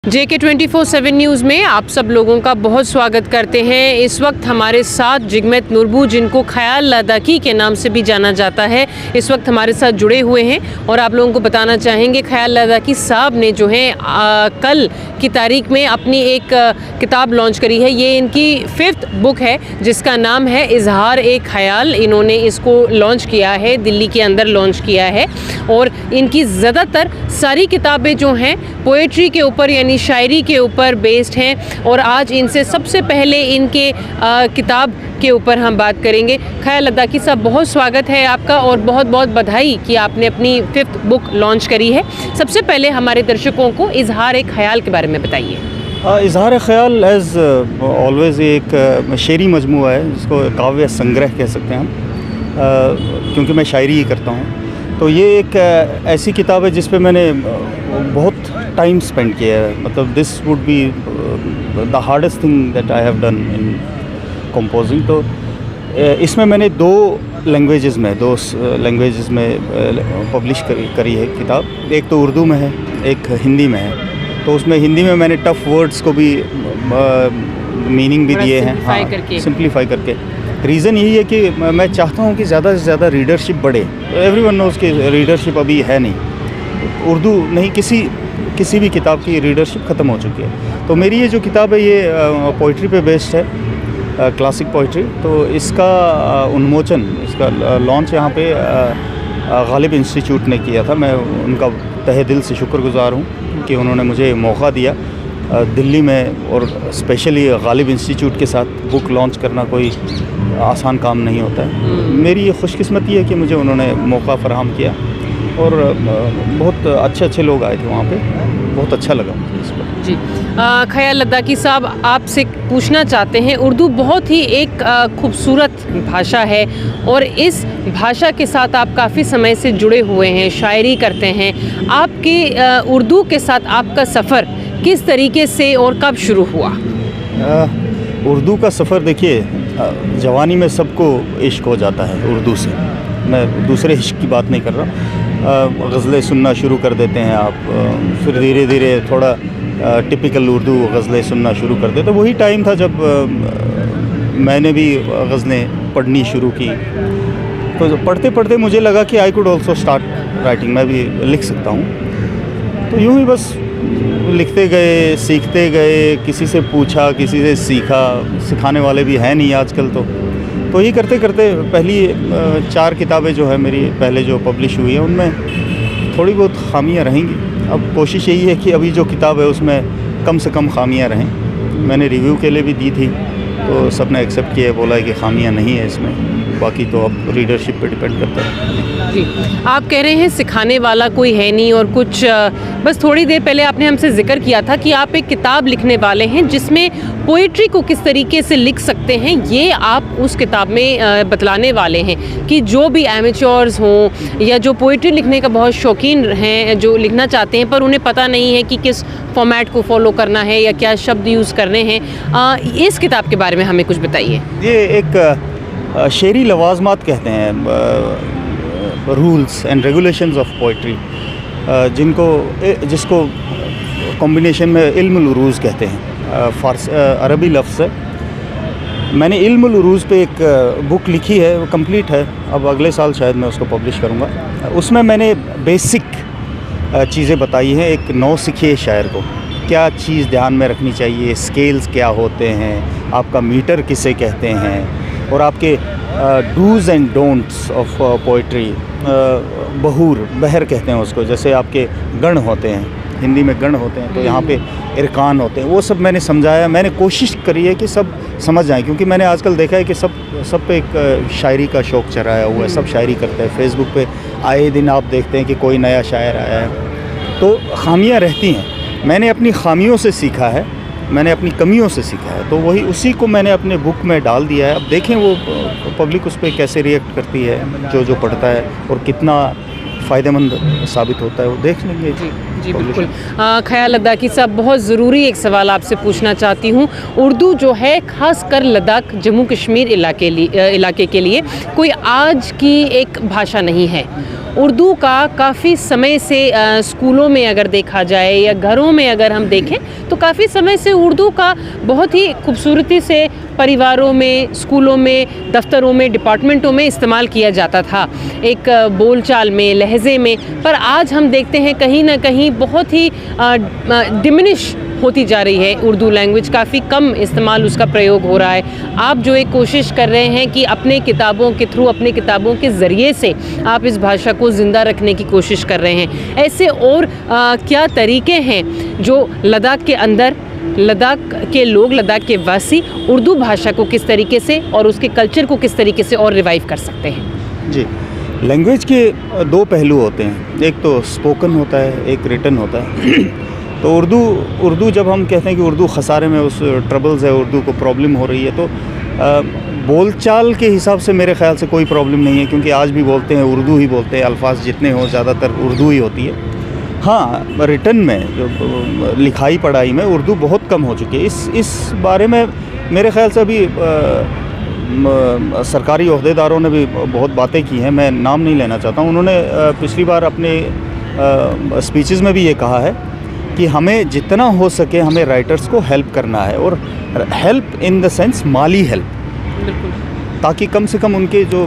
JK24/7 news में आप सब लोगों का बहुत स्वागत करते हैं। इस वक्त हमारे साथ जिगमेत नुरबू, जिनको ख्याल लद्दाखी के नाम से भी जाना जाता है, इस वक्त हमारे साथ जुड़े हुए हैं। और आप लोगों को बताना चाहेंगे, ख्याल लद्दाखी साहब ने जो है कल की तारीख में अपनी एक किताब लॉन्च करी है। ये इनकी 5th बुक है जिसका नाम है इजहार ए ख्याल। इन्होंने इसको लॉन्च किया है, दिल्ली के अंदर लॉन्च किया है। और इनकी ज़्यादातर सारी किताबें जो हैं पोएट्री के ऊपर यानी शायरी के ऊपर बेस्ड हैं। और आज इनसे सबसे पहले इनके किताब के ऊपर हम बात करेंगे। ख्याल लद्दाखी साहब, बहुत स्वागत है आपका और बहुत बहुत बधाई कि आपने अपनी 5th बुक लॉन्च करी है। सबसे पहले हमारे दर्शकों को इजहार ए ख्याल के बारे में बताइए। इजहार ख्याल एज़ ऑलवेज़ एक शेरी मजमूआ है, जिसको काव्य संग्रह कह सकते हैं हम, क्योंकि मैं शायरी ही करता हूँ। तो ये एक ऐसी किताब है जिस पे मैंने बहुत टाइम स्पेंड किया है। मतलब this would be the hardest thing that I have done in composing. तो इसमें मैंने दो लैंग्वेजेस में पब्लिश करी है किताब। एक तो उर्दू में है, एक हिंदी में है। तो उसमें हिंदी में मैंने टफ़ वर्ड्स को भी मीनिंग भी दिए हैं, सिंप्लीफाई करके। रीज़न यही है कि मैं चाहता हूँ कि ज़्यादा से ज़्यादा रीडरशिप बढ़े। एवरीवन नोज़ कि रीडरशिप अभी है नहीं, उर्दू नहीं, किसी भी किताब की रीडरशिप ख़त्म हो चुकी है। तो मेरी ये जो किताब है ये पोइट्री पे बेस्ड है, क्लासिक पोइट्री। तो इसका उन्मोचन, इसका लॉन्च यहाँ पे गालिब इंस्टीट्यूट ने किया था। मैं उनका तहे दिल से शुक्रगुज़ार हूँ कि उन्होंने मुझे मौका दिया दिल्ली में। और स्पेशली गालिब इंस्टीट्यूट के साथ बुक लॉन्च करना कोई आसान काम नहीं होता है। मेरी ये खुशकिस्मती है कि मुझे उन्होंने मौका फ़राहम किया और बहुत अच्छे लोग आए थे वहाँ पे। बहुत अच्छा लगा मुझे इस पर। जी, ख्याल लद्दाखी साहब, आपसे पूछना चाहते हैं, उर्दू बहुत ही एक खूबसूरत भाषा है और इस भाषा के साथ आप काफ़ी समय से जुड़े हुए हैं, शायरी करते हैं। आपके उर्दू के साथ आपका सफ़र किस तरीके से और कब शुरू हुआ? उर्दू का सफ़र देखिए, जवानी में सबको इश्क हो जाता है उर्दू से। मैं दूसरे इश्क की बात नहीं कर रहा। गज़लें सुनना शुरू कर देते हैं आप, फिर धीरे धीरे थोड़ा टिपिकल उर्दू गज़लें सुनना शुरू कर देते। वही टाइम था जब मैंने भी गज़लें पढ़नी शुरू की। तो पढ़ते पढ़ते मुझे लगा कि I could also start writing, मैं भी लिख सकता हूँ। तो यूँ ही बस लिखते गए, सीखते गए, किसी से पूछा, किसी से सीखा। सिखाने वाले भी हैं नहीं आजकल। तो ये करते करते पहली 4 किताबें जो है मेरी पहले जो पब्लिश हुई है, उनमें थोड़ी बहुत खामियां रहेंगी। अब कोशिश यही है कि अभी जो किताब है उसमें कम से कम खामियां रहें। मैंने रिव्यू के लिए भी दी थी, तो सब ने एक्सेप्ट किया, बोला है कि खामियां नहीं है इसमें। बाकी तो अब रीडरशिप पे डिपेंड करता है। जी, आप कह रहे हैं सिखाने वाला कोई है नहीं और कुछ, बस थोड़ी देर पहले आपने हमसे जिक्र किया था कि आप एक किताब लिखने वाले हैं जिसमें पोइट्री को किस तरीके से लिख सकते हैं, ये आप उस किताब में बतलाने वाले हैं कि जो भी एमेच्योर्स हों या जो पोइट्री लिखने का बहुत शौकीन हैं, जो लिखना चाहते हैं पर उन्हें पता नहीं है कि किस फॉर्मेट को फॉलो करना है या क्या शब्द यूज़ करने हैं, इस किताब के बारे में हमें कुछ बताइए। ये एक शेरी लवाजमात कहते हैं, rules and regulations of poetry, जिसको कॉम्बिनेशन में इल्मुल उरूज़ कहते हैं। अरबी लफ्ज़ है। मैंने इल्मुल उरूज़ पे एक बुक लिखी है, वो कंप्लीट है। अब अगले साल शायद मैं उसको पब्लिश करूँगा। उसमें मैंने बेसिक चीज़ें बताई हैं एक नौसिखे शायर को। क्या चीज़ ध्यान में रखनी चाहिए, स्केल्स क्या होते हैं, आपका मीटर किसे कहते हैं, और आपके dos and don'ts of poetry. बहर कहते हैं उसको, जैसे आपके गण होते हैं, हिंदी में गण होते हैं, तो यहाँ पे इरकान होते हैं। वो सब मैंने समझाया। मैंने कोशिश करी है कि सब समझ जाएं, क्योंकि मैंने आजकल देखा है कि सब पे एक शायरी का शौक़ चढ़ाया हुआ है। सब शायरी करते हैं। फेसबुक पे आए दिन आप देखते हैं कि कोई नया शायर आया है। तो खामियाँ रहती हैं। मैंने अपनी खामियों से सीखा है, मैंने अपनी कमियों से सीखा है। तो वही उसी को मैंने अपने बुक में डाल दिया है। अब देखें वो पब्लिक उस पर कैसे रिएक्ट करती है, जो पढ़ता है, और कितना फ़ायदेमंद साबित होता है, वो देख लेंगे। जी बिल्कुल। ख्याल लद्दाखी साहब, बहुत ज़रूरी एक सवाल आपसे पूछना चाहती हूँ। उर्दू जो है ख़ास कर लद्दाख जम्मू कश्मीर इलाके के लिए कोई आज की एक भाषा नहीं है उर्दू का काफ़ी समय से स्कूलों में अगर देखा जाए या घरों में अगर हम देखें तो काफ़ी समय से उर्दू का बहुत ही खूबसूरती से परिवारों में, स्कूलों में, दफ्तरों में, डिपार्टमेंटों में इस्तेमाल किया जाता था, एक बोलचाल में, लहजे में। पर आज हम देखते हैं कहीं ना कहीं बहुत ही डिमिनिश होती जा रही है उर्दू लैंग्वेज, काफ़ी कम इस्तेमाल उसका प्रयोग हो रहा है। आप जो एक कोशिश कर रहे हैं कि अपने किताबों के थ्रू, अपने किताबों के ज़रिए से आप इस भाषा को ज़िंदा रखने की कोशिश कर रहे हैं, ऐसे और क्या तरीके हैं जो लद्दाख के अंदर, लद्दाख के लोग, लद्दाख के वासी उर्दू भाषा को किस तरीके से और उसके कल्चर को किस तरीके से और रिवाइव कर सकते हैं? जी, लैंग्वेज के दो पहलू होते हैं, एक तो स्पोकन होता है, एक रिटन होता है। तो उर्दू जब हम कहते हैं कि उर्दू खसारे में उस ट्रबल्स है, उर्दू को प्रॉब्लम हो रही है, तो बोलचाल के हिसाब से मेरे ख़्याल से कोई प्रॉब्लम नहीं है, क्योंकि आज भी बोलते हैं उर्दू ही बोलते हैं, अल्फाज जितने हों ज़्यादातर उर्दू ही होती है। हाँ, रिटन में जो लिखाई पढ़ाई में उर्दू बहुत कम हो चुकी है। इस बारे में मेरे ख़्याल से अभी सरकारी ओहदेदारों ने भी बहुत बातें की हैं, मैं नाम नहीं लेना चाहता हूँ। उन्होंने पिछली बार अपने स्पीचेस में भी ये कहा है कि हमें जितना हो सके हमें राइटर्स को हेल्प करना है, और help in the sense Mali help, ताकि कम से कम उनके जो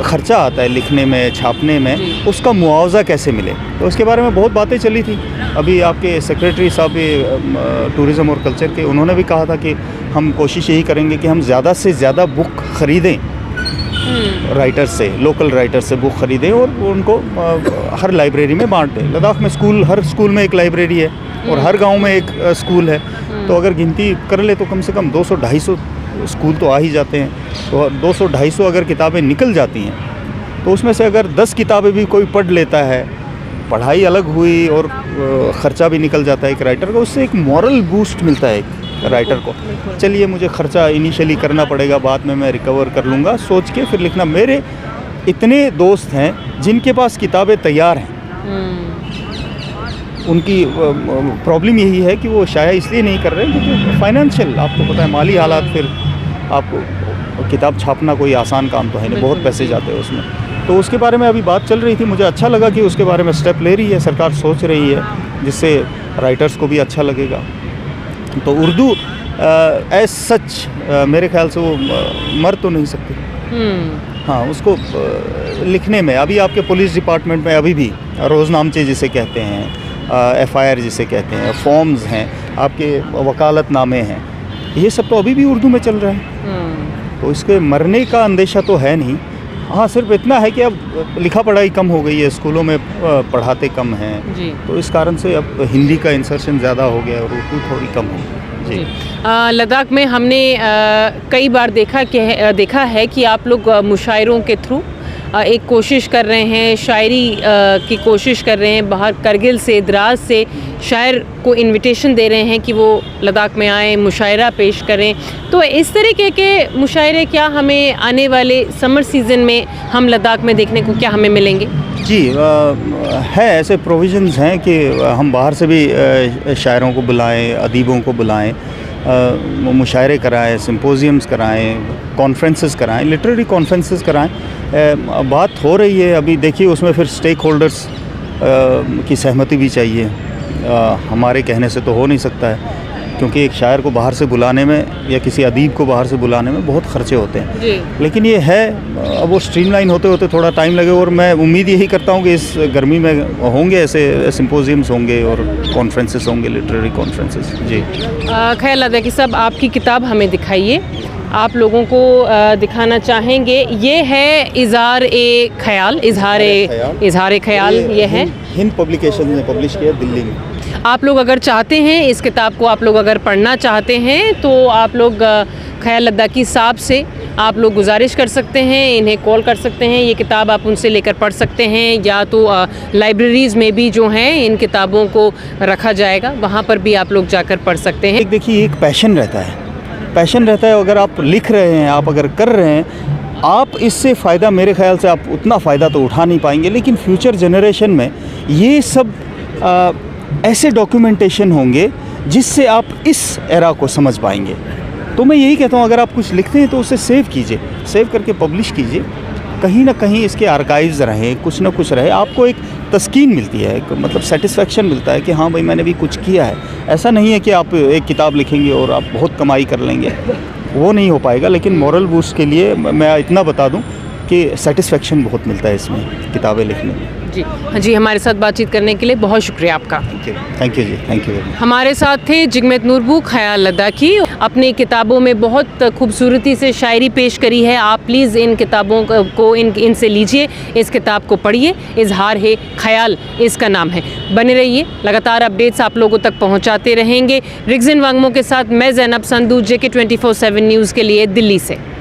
ख़र्चा आता है लिखने में, छापने में, उसका मुआवजा कैसे मिले। तो उसके बारे में बहुत बातें चली थी। अभी आपके सेक्रेटरी साहब भी टूरिज़म और कल्चर के, उन्होंने भी कहा था कि हम कोशिश यही करेंगे कि हम ज़्यादा से ज़्यादा बुक ख़रीदें, राइटर से, लोकल राइटर से बुक ख़रीदें और उनको हर लाइब्रेरी में बांट दें। लद्दाख में हर स्कूल में एक लाइब्रेरी है और हर गांव में एक स्कूल है। तो अगर गिनती कर ले तो कम से कम 200-250 स्कूल तो आ ही जाते हैं। तो 200-250 अगर किताबें निकल जाती हैं, तो उसमें से अगर 10 किताबें भी कोई पढ़ लेता है, पढ़ाई अलग हुई और ख़र्चा भी निकल जाता है एक राइटर को, उससे एक मॉरल बूस्ट मिलता है एक राइटर को। चलिए, मुझे ख़र्चा इनिशियली करना पड़ेगा, बाद में मैं रिकवर कर लूँगा, सोच के फिर लिखना। मेरे इतने दोस्त हैं जिनके पास किताबें तैयार हैं, उनकी प्रॉब्लम यही है कि वो शायद इसलिए नहीं कर रहे क्योंकि फाइनेंशियल, आपको पता है, माली हालात, फिर आपको किताब छापना कोई आसान काम तो है नहीं, बहुत पैसे जाते हैं उसमें। तो उसके बारे में अभी बात चल रही थी, मुझे अच्छा लगा कि उसके बारे में स्टेप ले रही है सरकार, सोच रही है, जिससे राइटर्स को भी अच्छा लगेगा। तो उर्दू एज सच मेरे ख्याल से वो मर तो नहीं सकती। हाँ, उसको लिखने में अभी आपके पुलिस डिपार्टमेंट में अभी भी रोज़नामचे जिसे कहते हैं, FIR जिसे कहते हैं, फॉर्म्स हैं, आपके वकालतनामे हैं, ये सब तो अभी भी उर्दू में चल रहा है। तो इसके मरने का अंदेशा तो है नहीं। हाँ, सिर्फ इतना है कि अब लिखा पढ़ाई कम हो गई है, स्कूलों में पढ़ाते कम हैं, तो इस कारण से अब हिंदी का इंसर्शन ज़्यादा हो गया और उर्दू थोड़ी कम हो गई। जी, लद्दाख में हमने कई बार देखा है कि आप लोग मुशायरों के थ्रू एक कोशिश कर रहे हैं, शायरी की कोशिश कर रहे हैं, बाहर करगिल से, द्रास से शायर को इनविटेशन दे रहे हैं कि वो लद्दाख में आएँ, मुशायरा पेश करें। तो इस तरीके के मुशायरे क्या हमें आने वाले समर सीज़न में हम लद्दाख में देखने को क्या हमें मिलेंगे? जी, है, ऐसे प्रोविज़न्स हैं कि हम बाहर से भी शायरों को बुलाएं, अदीबों को बुलाएं, मुशायरे कराएं, सिम्पोजियम्स कराएं, कॉन्फ्रेंसेस कराएं, लिटरेरी कॉन्फ्रेंसेस कराएं। बात हो रही है अभी, देखिए उसमें फिर स्टेक होल्डर्स की सहमति भी चाहिए। हमारे कहने से तो हो नहीं सकता है, क्योंकि एक शायर को बाहर से बुलाने में या किसी अदीब को बाहर से बुलाने में बहुत खर्चे होते हैं जी। लेकिन ये है, अब वो स्ट्रीमलाइन होते होते थोड़ा टाइम लगे, और मैं उम्मीद यही करता हूँ कि इस गर्मी में होंगे ऐसे सिम्पोजियम्स होंगे और कॉन्फ्रेंसेस होंगे, लिटरेरी कॉन्फ्रेंसेस। जी, खैर लद्दाखी साहब, आपकी किताब हमें दिखाइए, आप लोगों को दिखाना चाहेंगे। ये है इज़हार ख्याल, इज़हार ख्याल, ये है हिंद पब्लिकेशन ने पब्लिश किया दिल्ली में। आप लोग अगर चाहते हैं, इस किताब को आप लोग अगर पढ़ना चाहते हैं, तो आप लोग ख्याल लद्दाखी साहब से आप लोग गुजारिश कर सकते हैं, इन्हें कॉल कर सकते हैं, ये किताब आप उनसे लेकर पढ़ सकते हैं, या तो लाइब्रेरीज़ में भी जो हैं इन किताबों को रखा जाएगा, वहाँ पर भी आप लोग जाकर पढ़ सकते हैं। देखिए, एक पैशन रहता है, अगर आप लिख रहे हैं, आप अगर कर रहे हैं, आप इससे फ़ायदा, मेरे ख्याल से आप उतना फ़ायदा तो उठा नहीं पाएंगे, लेकिन फ्यूचर जनरेशन में ये सब ऐसे डॉक्यूमेंटेशन होंगे जिससे आप इस एरा को समझ पाएंगे। तो मैं यही कहता हूँ, अगर आप कुछ लिखते हैं तो उसे सेव कीजिए, सेव करके पब्लिश कीजिए, कहीं ना कहीं इसके आर्काइव्स रहें, कुछ ना कुछ रहे, आपको एक तस्कीन मिलती है, एक मतलब सेटिस्फेक्शन मिलता है कि हाँ भाई मैंने भी कुछ किया है। ऐसा नहीं है कि आप एक किताब लिखेंगे और आप बहुत कमाई कर लेंगे, वो नहीं हो पाएगा। लेकिन मॉरल बूस्ट के लिए मैं इतना बता दूं कि सेटिस्फेक्शन बहुत मिलता है इसमें किताबें लिखने में। जी हाँ जी, हमारे साथ बातचीत करने के लिए बहुत शुक्रिया आपका। Thank you ji, thank you. हमारे साथ थे जिगमेत नूरबू ख्याल लद्दाखी। अपनी किताबों में बहुत खूबसूरती से शायरी पेश करी है। आप प्लीज़ इन किताबों को इनसे लीजिए, इस किताब को पढ़िए। इजहार है ख्याल इसका नाम है। बने रहिए, लगातार अपडेट्स आप लोगों तक पहुंचाते रहेंगे। रिगजिन वांगमो के साथ मैं ज़ैनब संधू, JK 24/7 न्यूज़ के लिए दिल्ली से।